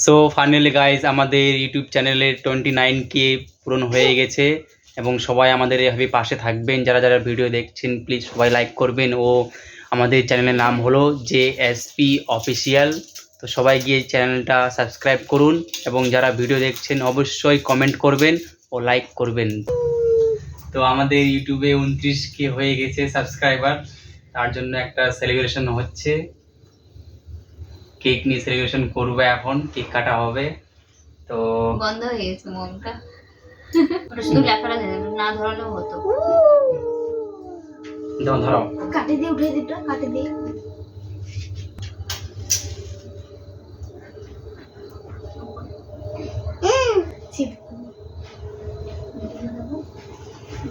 So finally guys আমাদের YouTube চ্যানেলের 29K পূরণ হয়ে গেছে এবং সবাই আমাদের এভাবে পাশে থাকবেন। যারা যারা ভিডিও দেখছেন প্লিজ সবাই লাইক করবেন। ও আমাদের চ্যানেলের নাম হলো JSP অফিসিয়াল। তো সবাই গিয়ে চ্যানেলটা সাবস্ক্রাইব করুন এবং যারা ভিডিও দেখছেন অবশ্যই কমেন্ট করবেন ও লাইক করবেন। তো আমাদের ইউটিউবে 29K হয়ে গেছে সাবস্ক্রাইবার, তার জন্য একটা সেলিব্রেশন হচ্ছে। কেক নিয়ে সেলিব্রেশন করবো, এখন কেক কাটা হবে। তো বন্ধ হয়ে গেছে মনটা, ওটা শুধু লেখাটা না ধরালেও হতো। ধরো কাটে দিয়ে উঠে দিটা কাটে দিয়ে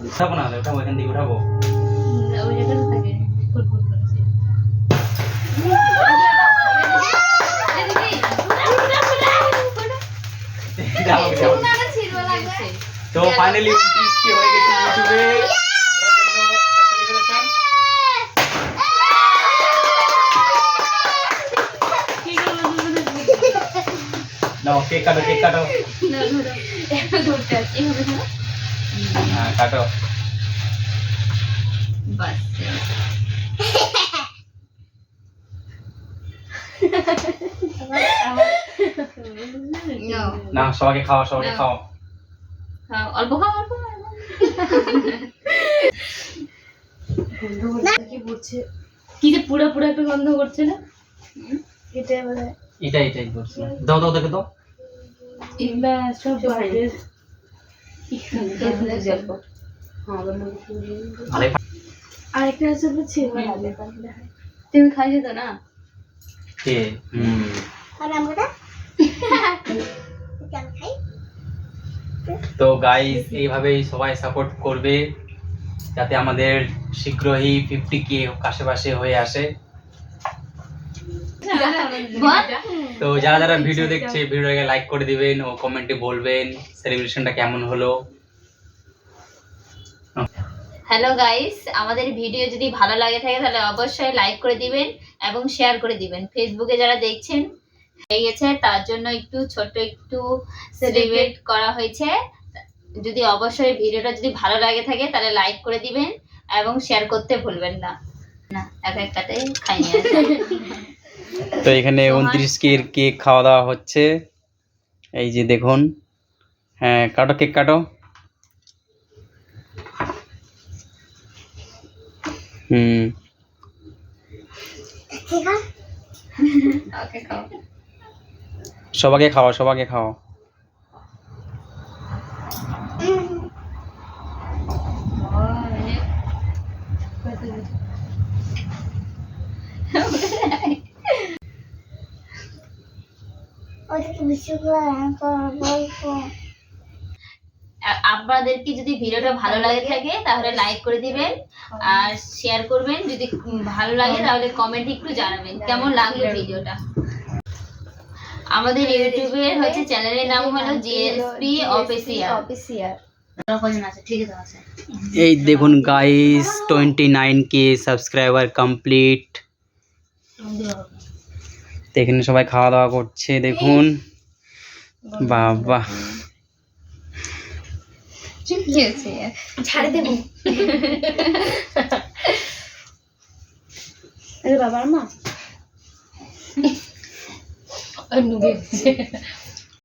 উঠাবো না, উঠাবো এখান থেকে উঠাবো। ওই জায়গাটা থাকে ফুটফুট করেছে। তো ফাইনালি 29K হয়ে গেছে ইউটিউবে। নাও কেক কাটো, কেক কাটো। হ্যাঁ কাটো। বাস না সবাইকে খাওয়া, সবাইকে খাওয়া। অল্প খাও, অল্প কি যে পুরো পুরো একটা গন্ধ করছে না? এটাই করছি। দাও দাও দেখে দাও। এগুলা সব বাইরের। আরেকটা আছে বুঝছি, তুমি খাইছো তো না? কে? তো গাইস এইভাবেই সবাই সাপোর্ট করবে যাতে আমাদের শীঘ্রই 50K আশেপাশে হয়ে আসে। তো যারা যারা ভিডিও দেখছে ভিডিওটাকে লাইক করে দিবেন ও কমেন্টে বলবেন সেলিব্রেশনটা কেমন হলো। হ্যালো গাইস, আমাদের ভিডিও যদি ভালো লাগে থাকে তাহলে অবশ্যই লাইক করে দিবেন এবং শেয়ার করে দিবেন। ফেসবুকে যারা দেখছেন হয়ে গেছে, তার জন্য একটু ছোট একটু সেলিব্রেট করা হয়েছে। যদি অবশ্যই ভিডিওটা যদি ভালো লাগে থাকে তাহলে লাইক করে দিবেন এবং শেয়ার করতে ভুলবেন না। না এক একটাতে খাই নিয়ে তো এখানে 29K এর কেক খাওয়া দাওয়া হচ্ছে, এই যে দেখুন। হ্যাঁ কাটো, কেক কাটো। ওকে খাও, সবাইকে খাওয়া, সবাইকে খাওয়া। আপনাদেরকে যদি ভিডিওটা ভালো লাগে থাকে তাহলে লাইক করে দিবেন আর শেয়ার করবেন। যদি ভালো লাগে তাহলে কমেন্টে একটু জানাবেন কেমন লাগলো ভিডিওটা। আমাদের ইউটিউবের হচ্ছে চ্যানেলের নাম হলো JSP অফিসিয়াল। এই দেখুন গাইস 29K সাবস্ক্রাইবার কমপ্লিট। এখানে সবাই খাওয়া দাওয়া করছে দেখুন। বাবা ছাড়ে দেবো। আরে বাবার মা